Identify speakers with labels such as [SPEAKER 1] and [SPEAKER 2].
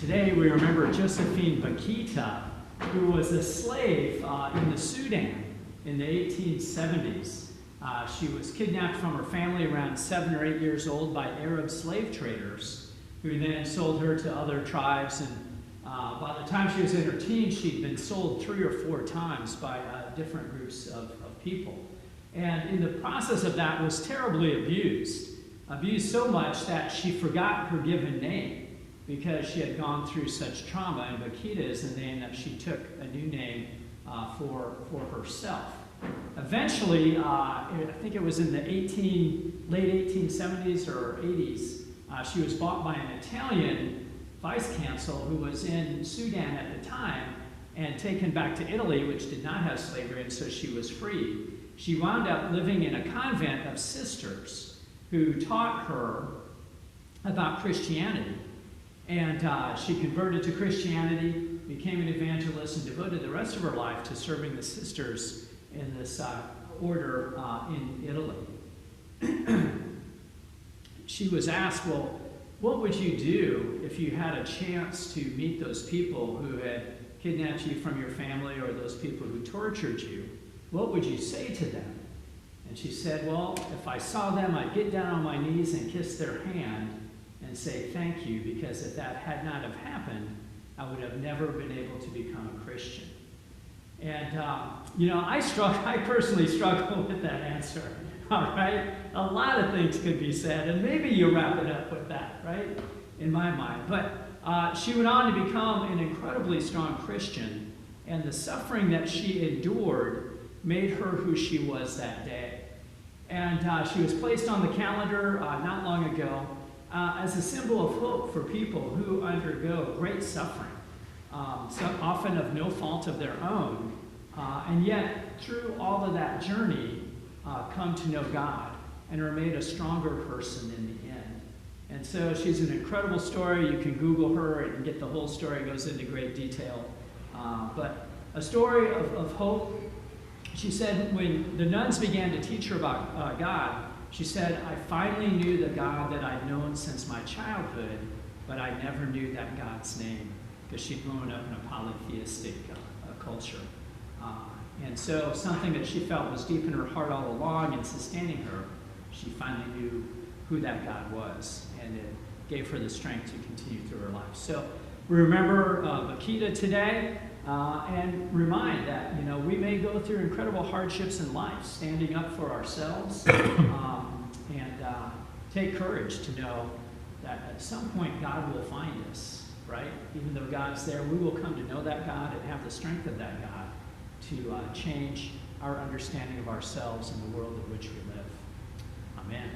[SPEAKER 1] Today we remember Josephine Bakhita, who was a slave in the Sudan in the 1870s. She was kidnapped from her family around 7 or 8 years old by Arab slave traders, who then sold her to other tribes. And by the time she was in her teens, she'd been sold 3 or 4 times by different groups of people. And in the process of that was terribly abused so much that she forgot her given name because she had gone through such trauma. And Bakhita is the name that she took a new name for herself. Eventually, I think it was in the late 1870s or 80s, she was bought by an Italian vice consul who was in Sudan at the time and taken back to Italy, which did not have slavery, and so she was free. She wound up living in a convent of sisters who taught her about Christianity. And she converted to Christianity, became an evangelist, and devoted the rest of her life to serving the sisters in this order in Italy. She was asked, well, what would you do if you had a chance to meet those people who had kidnapped you from your family or those people who tortured you? What would you say to them? And she said, well, if I saw them, I'd get down on my knees and kiss their hand and say thank you, because if that had not have happened, I would have never been able to become a Christian. And, I personally struggle with that answer, all right? A lot of things could be said, and maybe you wrap it up with that, right, in my mind. But she went on to become an incredibly strong Christian, and the suffering that she endured made her who she was that day. And she was placed on the calendar not long ago as a symbol of hope for people who undergo great suffering, often of no fault of their own, and yet through all of that journey come to know God and are made a stronger person in the end. And so she's an incredible story. You can Google her and get the whole story. It goes into great detail. But a story of hope. She said when the nuns began to teach her about God, she said, I finally knew the God that I'd known since my childhood, but I never knew that God's name, because she'd grown up in a polytheistic culture. And so something that she felt was deep in her heart all along and sustaining her, she finally knew who that God was, and it gave her the strength to continue through her life. So we remember Bakhita today, and remind that, we may go through incredible hardships in life, standing up for ourselves, and take courage to know that at some point God will find us, right? Even though God's there, we will come to know that God and have the strength of that God to change our understanding of ourselves and the world in which we live. Amen.